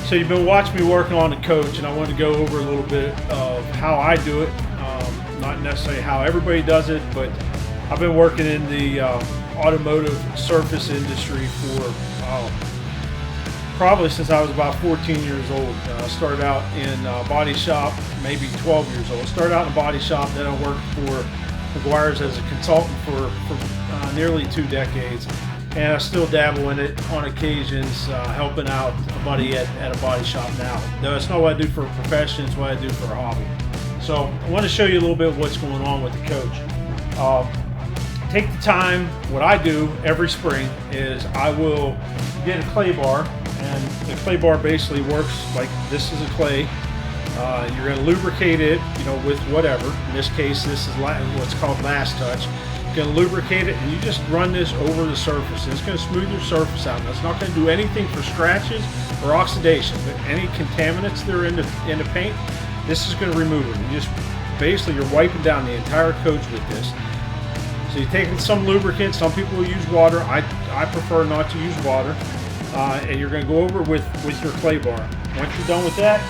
So you've been watching me working on the coach, and I wanted to go over a little bit of how I do it. Not necessarily how everybody does it, but I've been working in the automotive surface industry for probably since I was about 14 years old. I started out in a body shop, maybe 12 years old. Started out in a body shop, then I worked for McGuire's as a consultant for nearly 2 decades. And I still dabble in it on occasions, helping out a buddy at a body shop now. No, it's not what I do for a profession, it's what I do for a hobby. So I want to show you a little bit of what's going on with the coach. Take the time, what I do every spring is I will get a clay bar, and the clay bar basically works like this is a clay. You're going to lubricate it, with whatever. In this case, this is what's called last touch. Going to lubricate it, and you just run this over the surface, and it's going to smooth your surface out. Now, it's not going to do anything for scratches or oxidation, but any contaminants that are in the paint, this is going to remove them. You just basically, you're wiping down the entire coach with this. So you're taking some lubricant. Some people will use water. I prefer not to use water. And you're going to go over with your clay bar. Once you're done with that,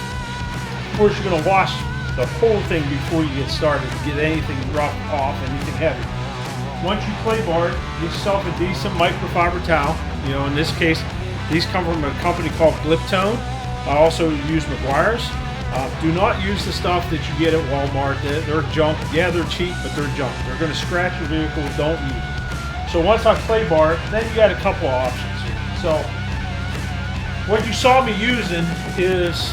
of course, you're going to wash the whole thing before you get started to get anything rough off, anything heavy. Once you clay bar it, get yourself a decent microfiber towel. In this case, these come from a company called Gliptone. I also use McGuire's. Do not use the stuff that you get at Walmart. They're junk. Yeah, they're cheap, but they're junk. They're going to scratch your vehicle. Don't use it. So once I clay bar it, then you got a couple of options here. So what you saw me using is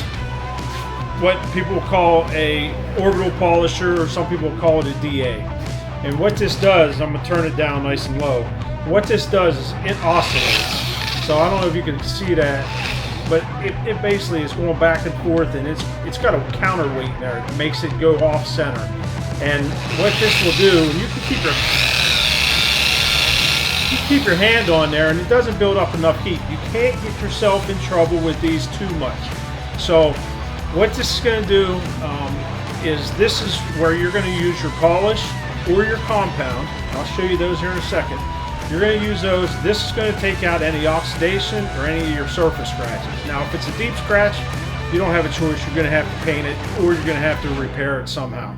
what people call a orbital polisher, or some people call it a DA. And what this does, I'm going to turn it down nice and low. What this does is it oscillates. So I don't know if you can see that, but it basically is going back and forth, and it's got a counterweight there. It makes it go off center. And what this will do, and you can keep your hand on there, and it doesn't build up enough heat. You can't get yourself in trouble with these too much. So what this is going to do is this is where you're going to use your polish or your compound. I'll show you those here in a second. You're going to use those. This is going to take out any oxidation or any of your surface scratches. Now, if it's a deep scratch, you don't have a choice. You're going to have to paint it, or you're going to have to repair it somehow.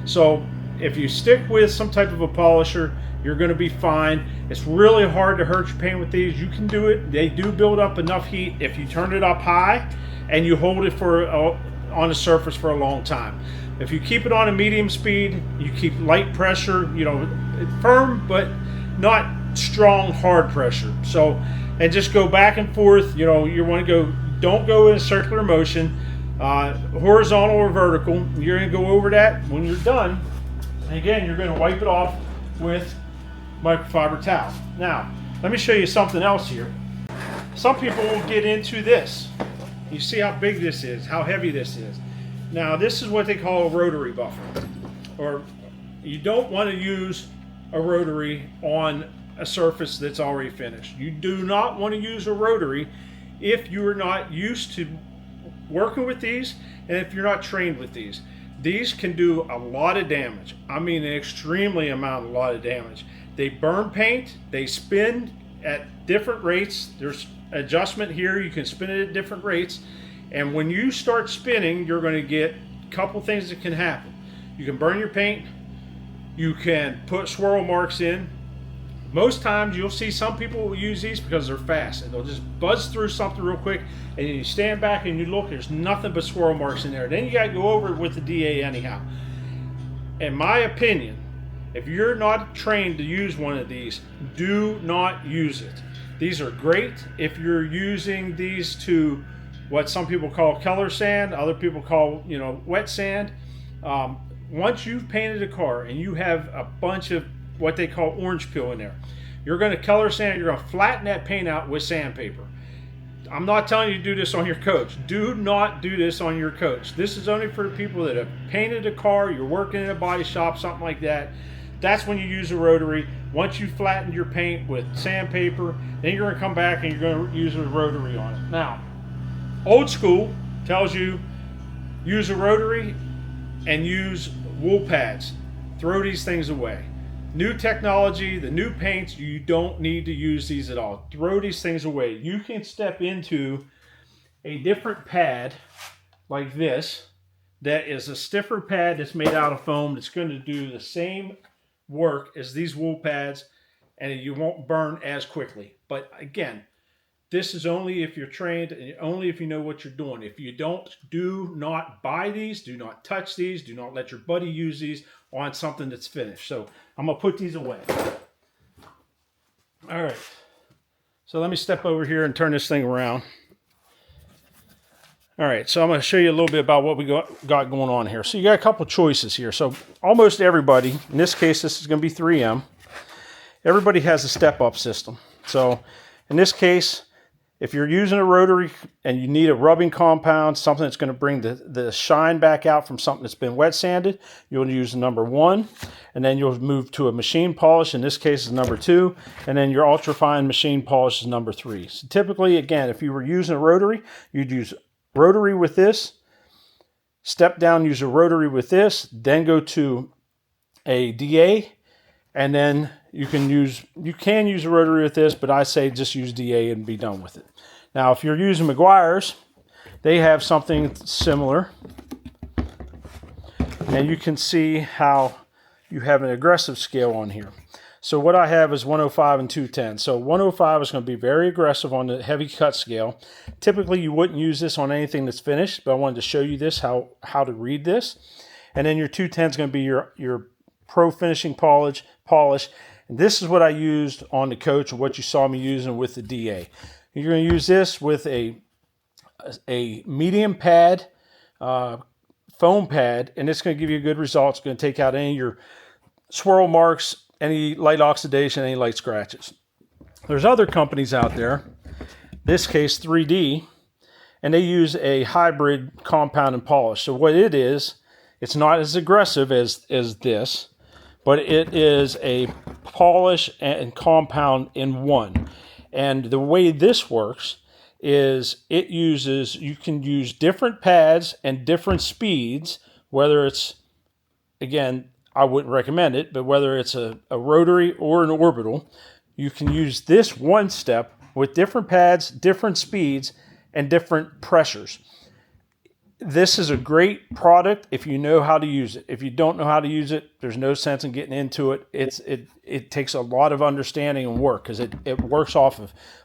So if you stick with some type of a polisher, you're going to be fine. It's really hard to hurt your paint with these. You can do it. They do build up enough heat if you turn it up high and you hold it on the surface for a long time. If you keep it on a medium speed, you keep light pressure, firm but not strong hard pressure. So, and just go back and forth. You want to don't go in a circular motion, horizontal or vertical. You're going to go over that. When you're done, again, you're going to wipe it off with microfiber towel. Now, let me show you something else here. Some people will get into this. You see how big this is, how heavy this is. Now, this is what they call a rotary buffer. Or you don't want to use a rotary on a surface that's already finished. You do not want to use a rotary if you are not used to working with these, and if you're not trained with these. These can do a lot of damage. I mean, an extremely a lot of damage. They burn paint, they spin at different rates. There's adjustment here, you can spin it at different rates. And when you start spinning, you're going to get a couple things that can happen. You can burn your paint, you can put swirl marks in. Most times you'll see some people will use these because they're fast, and they'll just buzz through something real quick, and you stand back and you look, there's nothing but swirl marks in there. Then you got to go over it with the DA anyhow. In my opinion, if you're not trained to use one of these, do not use it. These are great if you're using these to what some people call color sand, other people call, wet sand. Once you've painted a car and you have a bunch of what they call orange peel in there, you're going to color sand, you're going to flatten that paint out with sandpaper. I'm not telling you to do this on your coach. Do not do this on your coach. This is only for the people that have painted a car, you're working in a body shop, something like that. That's when you use a rotary. Once you flatten your paint with sandpaper, then you're going to come back and you're going to use a rotary on it. Now, old school tells you use a rotary and use wool pads. Throw these things away. New technology, the new paints, you don't need to use these at all. Throw these things away. You can step into a different pad like this that is a stiffer pad that's made out of foam that's going to do the same work as these wool pads, and you won't burn as quickly. But again, this is only if you're trained and only if you know what you're doing. If you don't, do not buy these, do not touch these, do not let your buddy use these on something that's finished. So I'm going to put these away. All right. So let me step over here and turn this thing around. All right, so I'm going to show you a little bit about what we got going on here. So you got a couple choices here. So almost everybody, in this case, this is going to be 3M. Everybody has a step-up system. So in this case, if you're using a rotary and you need a rubbing compound, something that's going to bring the shine back out from something that's been wet sanded, you'll use number 1, and then you'll move to a machine polish. In this case, is number 2, and then your ultrafine machine polish is number 3. So typically, again, if you were using a rotary, you'd use rotary with this, step down, use a rotary with this, then go to a DA, and then you can use a rotary with this, but I say just use DA and be done with it. Now, if you're using Meguiar's, they have something similar, and you can see how you have an aggressive scale on here. So what I have is 105 and 210. So 105 is going to be very aggressive on the heavy cut scale. Typically, you wouldn't use this on anything that's finished, but I wanted to show you this, how to read this. And then your 210 is going to be your pro finishing polish. And this is what I used on the coach, and what you saw me using with the DA. You're going to use this with a medium pad, foam pad, and it's going to give you good results. It's going to take out any of your swirl marks, any light oxidation, any light scratches. There's other companies out there, this case 3D, and they use a hybrid compound and polish. So what it is, it's not as aggressive as this, but it is a polish and compound in one. And the way this works is you can use different pads and different speeds, whether it's, again, I wouldn't recommend it, but whether it's a rotary or an orbital, you can use this one step with different pads, different speeds, and different pressures. This is a great product if you know how to use it. If you don't know how to use it, there's no sense in getting into it. It takes a lot of understanding and work, because it works off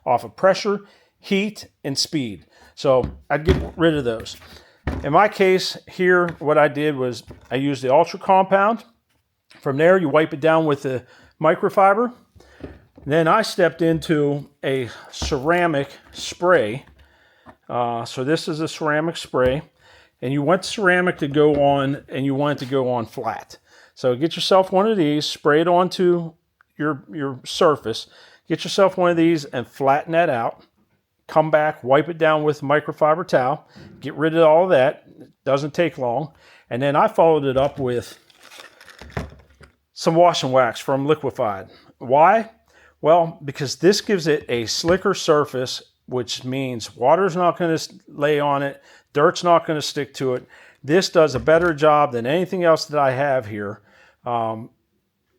of pressure, heat, and speed. So I'd get rid of those. In my case here, what I did was I used the Ultra Compound. From there, you wipe it down with the microfiber. Then I stepped into a ceramic spray. So this is a ceramic spray. And you want ceramic to go on, and you want it to go on flat. So get yourself one of these, spray it onto your surface. Get yourself one of these and flatten that out. Come back, wipe it down with microfiber towel. Get rid of all of that. It doesn't take long. And then I followed it up with some wash and wax from Liquefied. Why? Well, because this gives it a slicker surface, which means water's not going to lay on it, dirt's not going to stick to it. This does a better job than anything else that I have here,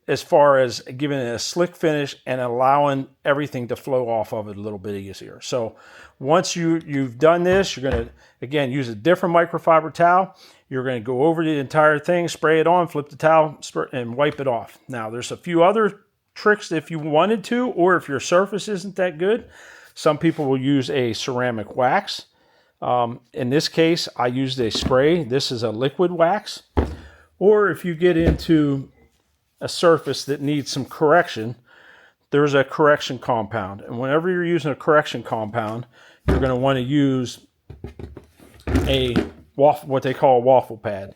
as far as giving it a slick finish and allowing everything to flow off of it a little bit easier. So once you've done this, you're going to, again, use a different microfiber towel. You're going to go over the entire thing, spray it on, flip the towel, and wipe it off. Now, there's a few other tricks if you wanted to, or if your surface isn't that good. Some people will use a ceramic wax. In this case, I used a spray. This is a liquid wax. Or if you get into a surface that needs some correction, there's a correction compound. And whenever you're using a correction compound, you're going to want to use what they call a waffle pad.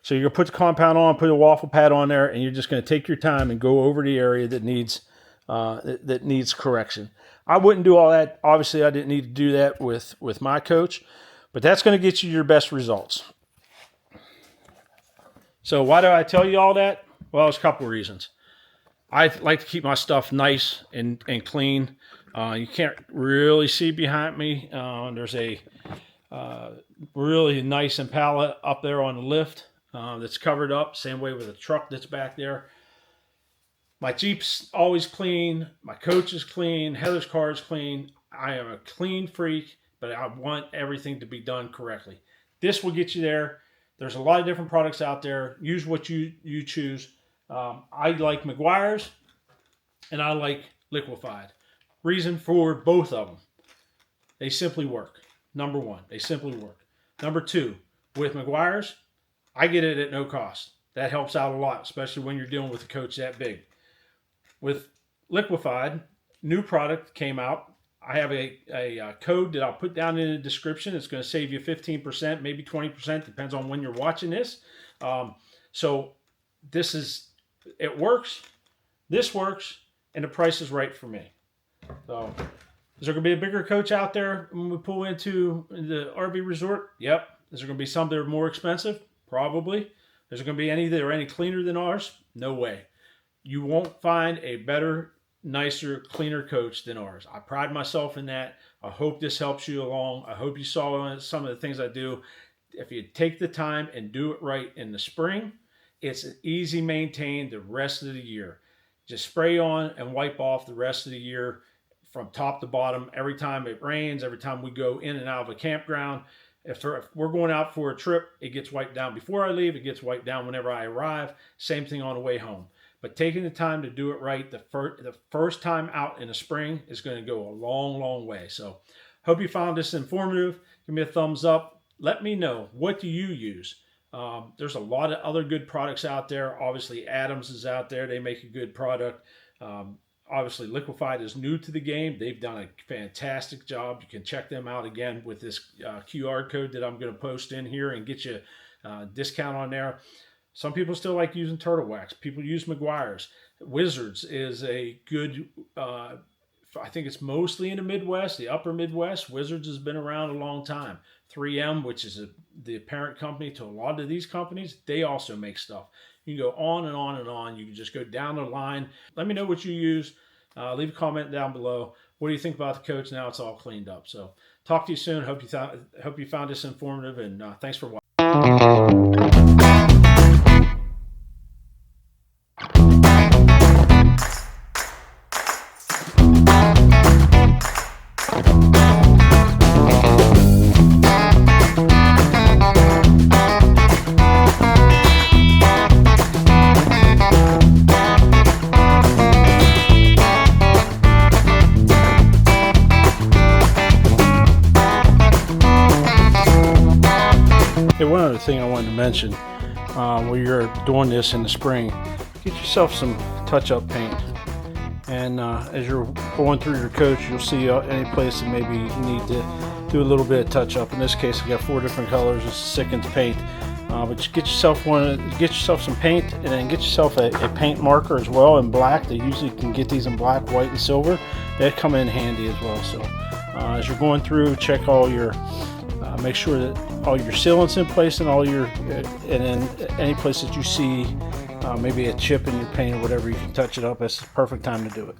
So you're going to put the compound on, put a waffle pad on there, and you're just going to take your time and go over the area that needs correction. I wouldn't do all that. Obviously, I didn't need to do that with my coach, but that's going to get you your best results. So why do I tell you all that? Well, there's a couple of reasons. I like to keep my stuff nice and clean. You can't really see behind me. There's a really nice Impala up there on the lift that's covered up. Same way with the truck that's back there. My Jeep's always clean. My coach is clean. Heather's car is clean. I am a clean freak. but I want everything to be done correctly. This will get you there. There's a lot of different products out there. Use what you choose. I like Meguiar's and I like Liquefied. Reason for both of them: they simply work. Number one, they simply work. Number two, with Meguiar's, I get it at no cost. That helps out a lot, especially when you're dealing with a coach that big. With Liquefied, new product came out. I have a code that I'll put down in the description. It's going to save you 15%, maybe 20%, depends on when you're watching this. So it works, this works, and the price is right for me. So is there going to be a bigger coach out there when we pull into the RV resort? Yep. Is there going to be some that are more expensive? Probably. Is there going to be any that are any cleaner than ours? No way. You won't find a better, nicer, cleaner coach than ours. I pride myself in that. I hope this helps you along. I hope you saw some of the things I do. If you take the time and do it right in the spring, it's easy maintained the rest of the year. Just spray on and wipe off the rest of the year from top to bottom. Every time it rains, every time we go in and out of a campground, if we're going out for a trip, it gets wiped down before I leave. It gets wiped down whenever I arrive. Same thing on the way home. But taking the time to do it right the first time out in the spring is going to go a long, long way. So hope you found this informative. Give me a thumbs up. Let me know, what do you use? There's a lot of other good products out there. Obviously, Adams is out there. They make a good product. Obviously, Liquefied is new to the game. They've done a fantastic job. You can check them out again with this QR code that I'm going to post in here and get you a discount on there. Some people still like using Turtle Wax. People use Meguiar's. Wizards is a good, I think it's mostly in the Midwest, the upper Midwest. Wizards has been around a long time. 3M, which is the parent company to a lot of these companies, they also make stuff. You can go on and on and on. You can just go down the line. Let me know what you use. Leave a comment down below. What do you think about the coach now it's all cleaned up? So talk to you soon. Hope you found this informative, and thanks for watching. Hey, one other thing I wanted to mention, while you're doing this in the spring, get yourself some touch-up paint. And as you're going through your coach, you'll see any place that maybe you need to do a little bit of touch-up. In this case, we got 4 different colors. It's Sickens paint. But you get yourself some paint, and then get yourself a paint marker as well in black. They usually can get these in black, white, and silver. They come in handy as well. So as you're going through, check all your make sure that all your sealant's in place, and and then any place that you see maybe a chip in your paint or whatever, you can touch it up. That's the perfect time to do it.